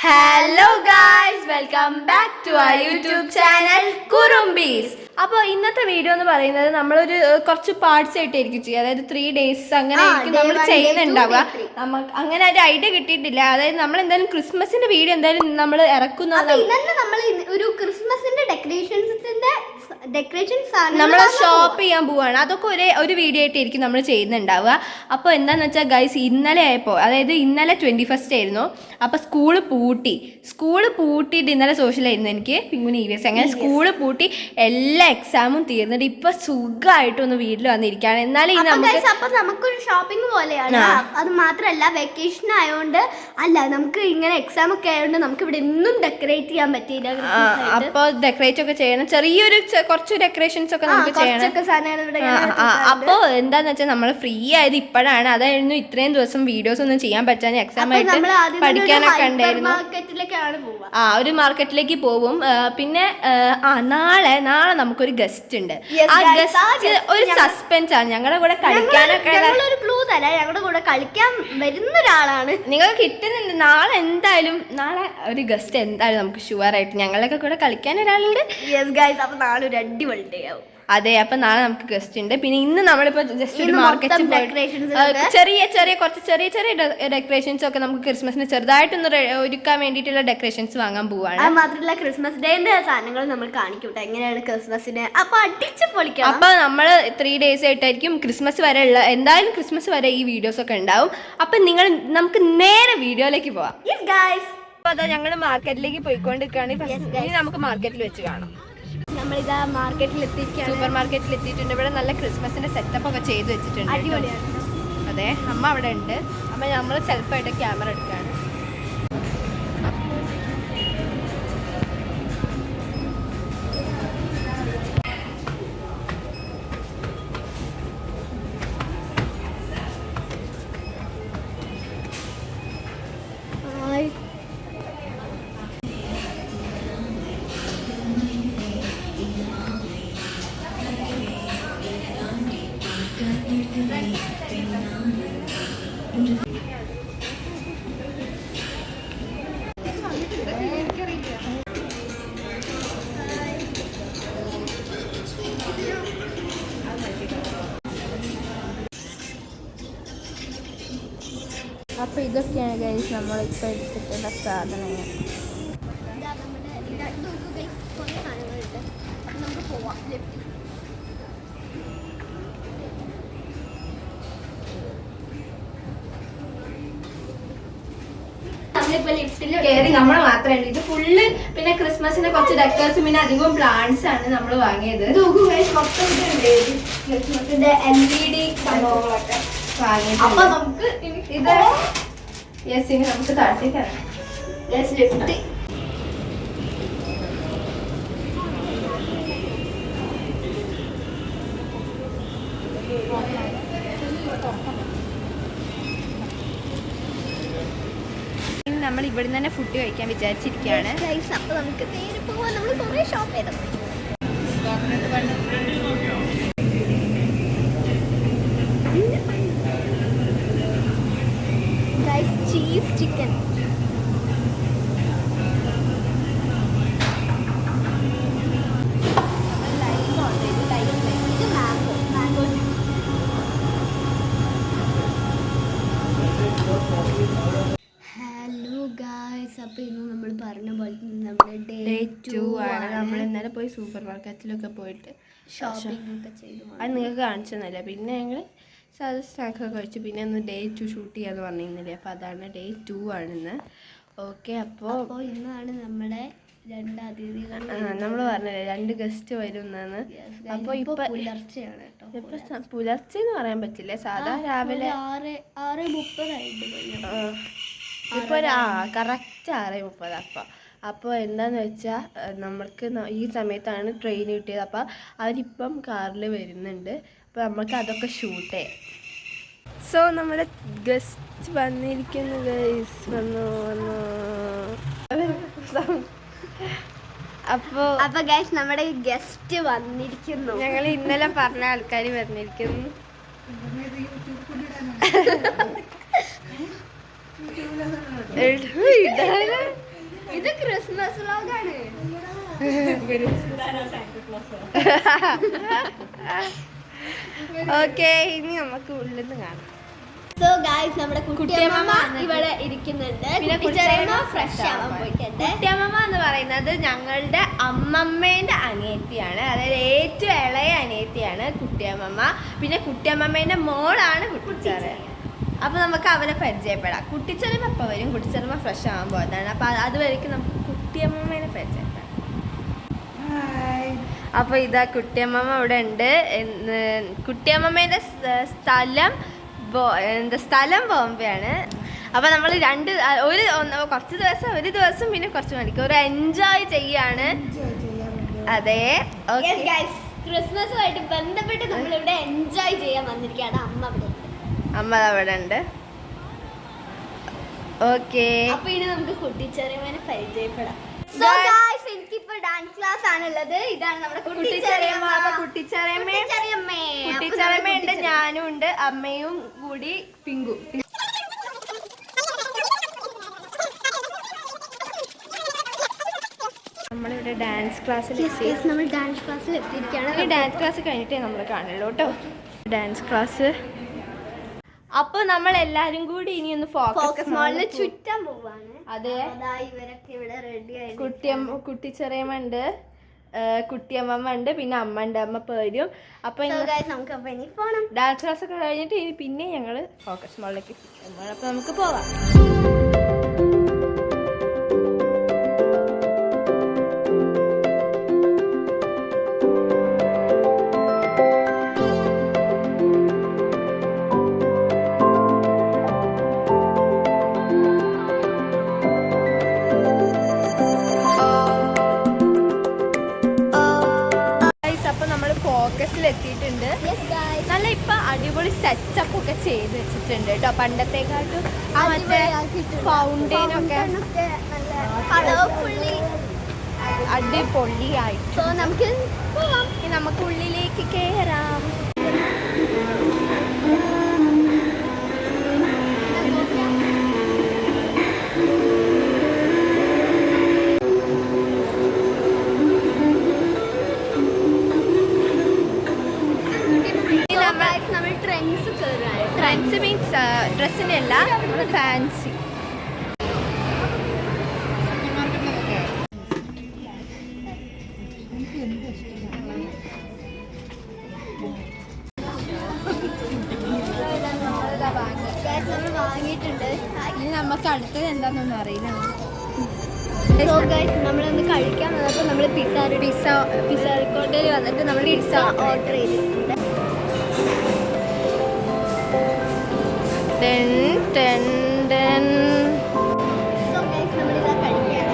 Hello guys, welcome back to our YouTube channel Kurumbees. അപ്പോൾ ഇന്നത്തെ video എന്ന് പറയുന്നത് നമ്മളൊരു കുറച്ച് പാർട്സ് ആയിട്ടായിരിക്കും ചെയ്യുക. അതായത് 3 days അങ്ങനെ ആയിരിക്കും നമ്മൾ ചെയ്യുന്നുണ്ടാവുക. നമുക്ക് അങ്ങനെ ഒരു ഐഡിയ കിട്ടിയിട്ടില്ല. അതായത് നമ്മൾ എന്തായാലും ക്രിസ്മസിന്റെ വീഡിയോ എന്തായാലും നമ്മൾ ഇറക്കുന്നത് നമ്മൾ ഒരു ക്രിസ്മസിന്റെ ഡെക്കറേഷൻസ് നമ്മൾ ഷോപ്പ് ചെയ്യാൻ പോവാണ്. അതൊക്കെ ഒരു വീഡിയോ ആയിട്ടായിരിക്കും നമ്മൾ ചെയ്യുന്നുണ്ടാവുക. അപ്പോൾ എന്താണെന്ന് വെച്ചാൽ ഗൈസ്, ഇന്നലെ ആയപ്പോൾ, അതായത് ഇന്നലെ 21st ആയിരുന്നു. അപ്പോൾ സ്കൂള് പൂട്ടിയിട്ട് ഇന്നലെ സോഷ്യലായിരുന്നു എനിക്ക് പിങ്കുനി EVS. അങ്ങനെ സ്കൂള് പൂട്ടി എല്ലാ എക്സാമും തീർന്നിട്ട് ഇപ്പൊ സുഖമായിട്ടൊന്ന് വീട്ടിൽ വന്നിരിക്കുകയാണ്. എന്നാലും നമുക്കൊരു ഷോപ്പിംഗ് പോലെയാണ്. അത് മാത്രമല്ല വെക്കേഷൻ ആയതുകൊണ്ട് നമുക്ക് ഇങ്ങനെ എക്സാം ഒക്കെ ആയതുകൊണ്ട് നമുക്ക് ഇവിടെ ഒന്നും ഡെക്കറേറ്റ് ചെയ്യാൻ പറ്റിയില്ല. അപ്പോൾ ഡെക്കറേറ്റ് ഒക്കെ ചെയ്യണം, കുറച്ച് ഡെക്കറേഷൻസ് ഒക്കെ നമുക്ക് ചെയ്യണം. അപ്പോൾ എന്താന്ന് വെച്ചാൽ നമ്മൾ ഫ്രീ ആയത് ഇപ്പോഴാണ്. അതായിരുന്നു ഇത്രയും ദിവസം വീഡിയോസ് ഒന്നും ചെയ്യാൻ പറ്റാൻ. എക്സാം ആയിട്ട് പഠിക്കാനൊക്കെ ഉണ്ടായിരുന്നു. ഒരു മാർക്കറ്റിലേക്ക് പോവും. പിന്നെ നാളെ നമുക്കൊരു ഗസ്റ്റ് ഉണ്ട്. ആ ഗസ്റ്റ് ഒരു സസ്പെൻസ് ആണ്. ഞങ്ങളുടെ കൂടെ കളിക്കാനൊക്കെ ഒരു ക്ലൂ തരാം. ഞങ്ങളുടെ കൂടെ കളിക്കാൻ വരുന്ന ഒരാളാണ്. നിങ്ങൾ കിട്ടുന്നുണ്ട്. നാളെ ഒരു ഗസ്റ്റ് എന്തായാലും നമുക്ക് ഷുവർ ആയിട്ട് ഞങ്ങളൊക്കെ കൂടെ കളിക്കാൻ ഒരാളുണ്ട്. അപ്പൊ നാളെ ഒരു അടിപൊളി ഡേ ആവും. അതെ, അപ്പൊ നാളെ നമുക്ക് ഗസ്റ്റ് ഉണ്ട്. പിന്നെ ഇന്ന് നമ്മളിപ്പോ ജസ്റ്റ് ഒരു മാർക്കറ്റിൽ ചെറിയ ഡെക്കറേഷൻസ് ഒക്കെ നമുക്ക് ക്രിസ്മസിന് ചെറുതായിട്ടൊന്ന് ഒരുക്കാൻ വേണ്ടിയിട്ടുള്ള ഡെക്കറേഷൻസ് വാങ്ങാൻ പോവാണ്. അത് മാത്രമല്ല ക്രിസ്മസ് ഡേന്റെ സാധനങ്ങൾ നമ്മൾ കാണിക്കൂട്ടെ എങ്ങനെയാണ് ക്രിസ്മസിന്. അപ്പൊ അടിച്ച് പൊളിക്കാം. അപ്പൊ നമ്മൾ 3 days ആയിട്ടായിരിക്കും ക്രിസ്മസ് വരെ എന്തായാലും ക്രിസ്മസ് വരെ ഈ വീഡിയോസ് ഒക്കെ ഉണ്ടാവും. അപ്പൊ നമുക്ക് നേരെ വീഡിയോയിലേക്ക് പോവാം. അപ്പൊ അതാ ഞങ്ങള് മാർക്കറ്റിലേക്ക് പോയിക്കൊണ്ടിരിക്കുകയാണ്. നമുക്ക് മാർക്കറ്റിൽ വെച്ച് കാണാം. നമ്മളിതാ സൂപ്പർ മാർക്കറ്റിൽ എത്തിയിട്ടുണ്ട്. ഇവിടെ നല്ല ക്രിസ്മസിന്റെ സെറ്റപ്പ് ഒക്കെ ചെയ്ത് വെച്ചിട്ടുണ്ട്. അതെ, അമ്മ അവിടെ ഉണ്ട്. അപ്പൊ നമ്മൾ സെൽഫായിട്ട് ക്യാമറ എടുക്കുകയാണ്. അപ്പോൾ ഇതൊക്കെയാണ് ഗൈസ് നമ്മളിപ്പോൾ എടുത്തിട്ടുള്ള സാധനങ്ങൾ. കയറി നമ്മൾ മാത്രമേ ഇത് ഫുള്ള്. പിന്നെ ക്രിസ്മസിന്റെ കുറച്ച് ഡെക്കേഴ്സ്, പിന്നെ അധികം പ്ലാന്റ്സ് ആണ് നമ്മൾ വാങ്ങിയത്. ക്രിസ്മസിന്റെ LED സംഭവങ്ങളൊക്കെ അപ്പൊ നമുക്ക് ഇത് ഇനി നമുക്ക് താഴത്തേക്കാണ്. നമ്മൾ ഇവിടെ തന്നെ ഫുഡ് കഴിക്കാൻ വിചാരിച്ചിരിക്കുകയാണ്. അപ്പൊ നമുക്ക് നേരെ പോവാം. നമ്മൾ കുറേ ഷോപ്പ് ചെയ്തു. ചീസ് ചിക്കൻ, അപ്പൊ ഇന്ന് നമ്മൾ പറഞ്ഞ പോലെ നമ്മുടെ ഡേ 2 ആണ്. നമ്മൾ ഇന്നലെ പോയി സൂപ്പർ മാർക്കറ്റിലൊക്കെ പോയിട്ട് ഷോപ്പിംഗ് ഒക്കെ ചെയ്തു. അത് നിങ്ങൾക്ക് കാണിച്ചെന്നല്ല. പിന്നെ ഞങ്ങൾ സാധാ സ്നാക്കൊക്കെ കഴിച്ചു. പിന്നെ ഒന്ന് ഡേ 2 ഷൂട്ട് ചെയ്യാന്ന് പറഞ്ഞിരുന്നില്ലേ. അപ്പോൾ അതാണ് ഡേ 2 ആണിന്ന്. ഓക്കെ, അപ്പോൾ ഇന്നാണ് നമ്മുടെ 2 അതിഥികൾ. നമ്മൾ പറഞ്ഞില്ലേ 2 ഗസ്റ്റ് വരുന്നതെന്ന്. അപ്പോൾ ഇപ്പൊ പുലർച്ചെയാണ് കേട്ടോ. ഇപ്പൊ പുലർച്ചെ എന്ന് പറയാൻ പറ്റില്ല, സാധാ രാവിലെ 6:30 ഇപ്പോൾ കറക്റ്റ് 6:30. അപ്പോൾ എന്താണെന്ന് വെച്ചാൽ നമ്മൾക്ക് ഈ സമയത്താണ് ട്രെയിൻ കിട്ടിയത്. അപ്പോൾ അവരിപ്പം കാറിൽ വരുന്നുണ്ട്. അപ്പോൾ നമുക്ക് അതൊക്കെ ഷൂട്ട് ചെയ്യാം. സോ നമ്മുടെ ഗസ്റ്റ് വന്നിരിക്കുന്നു. അപ്പോൾ ഗൈസ് നമ്മുടെ ഗസ്റ്റ് വന്നിരിക്കുന്നു. ഞങ്ങൾ ഇന്നലെ പറഞ്ഞ ആൾക്കാർ വന്നിരിക്കുന്നു. ക്ലോസ് വ്ലോഗാണ്. ഓക്കെ, ഇനി നമുക്ക് ഉള്ളിൽ നിന്ന് കാണാം. സോ ഗായ്സ്, നമ്മുടെ കുട്ടിയമ്മ ഇവിടെ ഇരിക്കുന്നുണ്ട്. പിന്നെ കുട്ടിച്ചേരമ്മ ഫ്രഷ് ആവാൻ പോയിട്ടുണ്ട്. കുട്ടിയമ്മ എന്ന് പറയുന്നത് ഞങ്ങളുടെ അമ്മമ്മേന്റെ അനിയത്തിയാണ്, അതായത് ഏറ്റവും ഇളയ അനിയത്തിയാണ് കുട്ടിയമ്മ. പിന്നെ കുട്ടിയമ്മേന്റെ മോളാണ് കുട്ടിച്ചേര. അപ്പൊ നമുക്ക് അവരെ പരിചയപ്പെടാം. കുട്ടിച്ചെറിയമ്മ എപ്പോൾ വരും? കുട്ടിച്ചെറിയമ്മ ഫ്രഷ് ആവാൻ പോകുന്നതാണ്. അപ്പൊ അതുവരെയ്ക്കും നമുക്ക് കുട്ടിയമ്മേനെ പരിചയപ്പെടാം. അപ്പൊ ഇതാ കുട്ടിയമ്മ ഇവിടെ ഉണ്ട്. കുട്ടിയമ്മേന്റെ സ്ഥലം ബോംബെയാണ്. അപ്പൊ നമ്മൾ ഒരു ദിവസം പിന്നെ കുറച്ച് മണിക്ക് ഒരു എൻജോയ് ചെയ്യാണ്. അതെ, ക്രിസ്മസുമായിട്ട് ബന്ധപ്പെട്ട് നമ്മളിവിടെ എൻജോയ് ചെയ്യാൻ വന്നിരിക്കുകയാണ്. അമ്മ അവിടെ ഉണ്ട്. ഓക്കെ, അപ്പൊ ഇനി നമുക്ക് കുട്ടിച്ചെറിയമ്മനെ പരിചയപ്പെടാം. So guys, എനിക്കിപ്പോ ഡാൻസ് ക്ലാസ് ആണുള്ളത്. ഇതാണ് നമ്മുടെ കുട്ടിച്ചെറിയമ്മ. കുട്ടിച്ചെറിയമ്മയുണ്ട്, ഞാനും ഉണ്ട്, അമ്മയും കൂടി പിങ്കു. നമ്മളിവിടെ ഡാൻസ് ക്ലാസ്സിൽ നമ്മൾ ഡാൻസ് ക്ലാസ്സിൽ എത്തിയിരിക്കുകയാണ്. ഡാൻസ് ക്ലാസ് കഴിഞ്ഞിട്ടേ നമ്മൾ കാണുള്ളൂ കേട്ടോ. Dance class. അപ്പൊ നമ്മൾ എല്ലാരും കൂടി ഇനി ഒന്ന് ഫോക്കസ് മോളിൽ ചുറ്റാൻ പോവാണ്. അതെ, ഇവരൊക്കെ ഇവിടെ റെഡി ആയി. കുട്ടിച്ചെറിയമ്മ ഉണ്ട്, കുട്ടിയമ്മ ഉണ്ട്, പിന്നെ അമ്മ ഉണ്ട്. അമ്മ പേരും. അപ്പൊ ഡാൻസ് ക്ലാസ് ഒക്കെ കഴിഞ്ഞിട്ട് ഇനി പിന്നെ ഞങ്ങള് ഫോക്കസ് മോളിലേക്ക്. അപ്പൊ നമുക്ക് പോവാം. എത്തിയിട്ടുണ്ട്. നല്ല ഇപ്പൊ അടിപൊളി സെറ്റപ്പ് ഒക്കെ ചെയ്ത് വെച്ചിട്ടുണ്ട് കേട്ടോ. പണ്ടത്തെക്കാട്ടും ആ മറ്റേ ഫൗണ്ടെയിനൊക്കെ അടിപൊളിയായിട്ട്. നമുക്ക് ഉള്ളിലേക്ക് കേറാം. ട്രെൻഡ്സ് മീൻസ് ഡ്രസ്സിൻ്റെ അല്ല, ഫാൻസി. വാങ്ങിയിട്ടുണ്ട്. ഇനി നമുക്ക് അടുത്തത് എന്താണെന്നൊന്നും അറിയില്ല. നമ്മളൊന്ന് കഴിക്കാൻ വന്നപ്പോൾ നമ്മൾ പിസ്സ റിക്കോർഡിൽ വന്നിട്ട് നമ്മൾ പിസ്സ ഓർഡർ ചെയ്തിട്ടുണ്ട്. നമ്മളിതാ കഴിക്കുകയാണ്.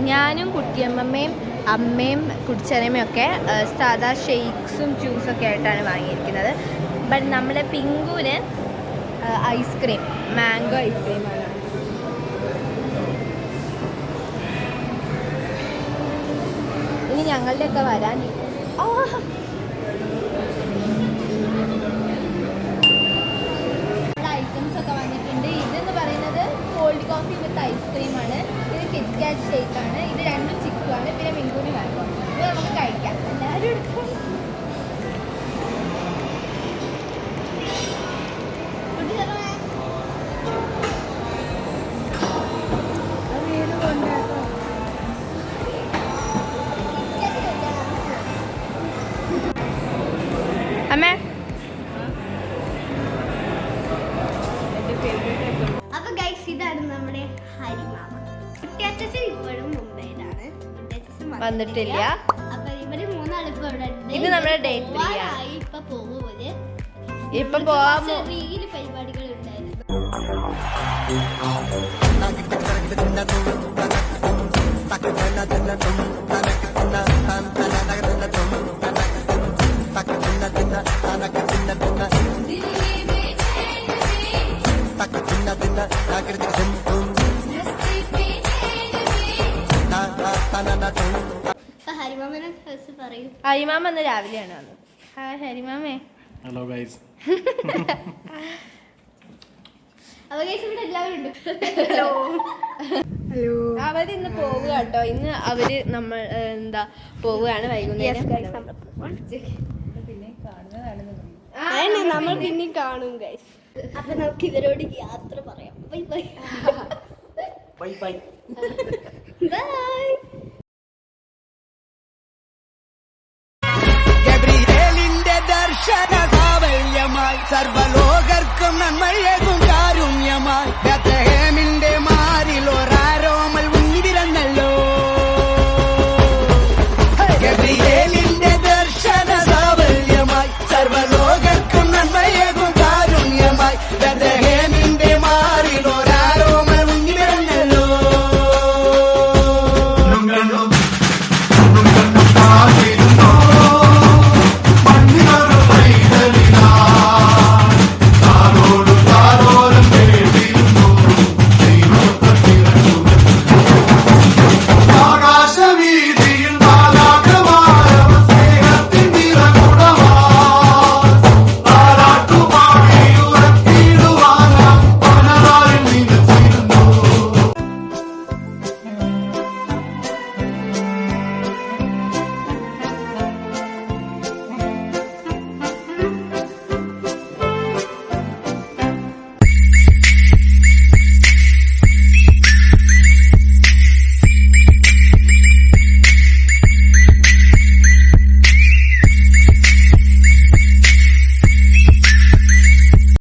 ഞാനും കുട്ടിയമ്മയും അമ്മയും കുട്ടിച്ചെറിയമ്മയും ഒക്കെ സാധാ ഷെയ്ക്സും ജ്യൂസൊക്കെ ആയിട്ടാണ് വാങ്ങിയിരിക്കുന്നത്. ബട്ട് നമ്മുടെ പിങ്കുവിന് ഐസ്ക്രീം, മാംഗോ ഐസ്ക്രീമാണ്. ഇനി ഞങ്ങളുടെയൊക്കെ വരാൻ ഐറ്റംസ് ഒക്കെ വന്നിട്ടുണ്ട്. ഇതെന്ന് പറയുന്നത് കോൾഡ് കോഫി വിത്ത് ഐസ്ക്രീമാണ്. ഇത് കിറ്റ്കാറ്റ് ഷേക്കാണ്. ഇത് രണ്ടും ചിക്കുമാണ്. പിന്നെ മിങ്കൂരി മാംഗോ. ഇത് നമുക്ക് കഴിക്കാം. എല്ലാവരും എടുക്കും. അമ്മേ, അപ്പൊ ഗൈസ്, ഇതാണ് നമ്മുടെ ഹരിമാമ. കുട്ടിയച്ഛൻ ഇപ്പോഴും മുംബൈയിലാണ്. വന്നിട്ടില്ല. അപ്പൊ ഇവര് മൂന്നാളിപ്പോ ഇത് നമ്മുടെ ഡേ 3 ആണ്. ഇപ്പൊ പോവാൻ പരിപാടികൾ ഉണ്ടായിരുന്നു. ഹരിമാമനെ കുറിച്ച് പറയൂ. ഹരിമാമ ഇന്ന് രാവിലെയാണ് വന്നത്. ഹായ് ഹരിമാമേ. Hello guys. ഇവിടെ എല്ലാവരും ഉണ്ട്. അവര് ഇന്ന് പോവുക കേട്ടോ. ഇന്ന് അവര് നമ്മൾ എന്താ പോവുകയാണ് വൈകുന്നേരം. നമ്മൾ പിന്നെ കാണും ഗൈസ്. അപ്പൊ നമുക്ക് ഇവരോട് യാത്ര പറയാം. Bye bye. Bye bye. Bye. ഗബ്രിയേലിന്റെ ദർശന സാവല്യമായി സർവലോകർക്കും നന്മയേകും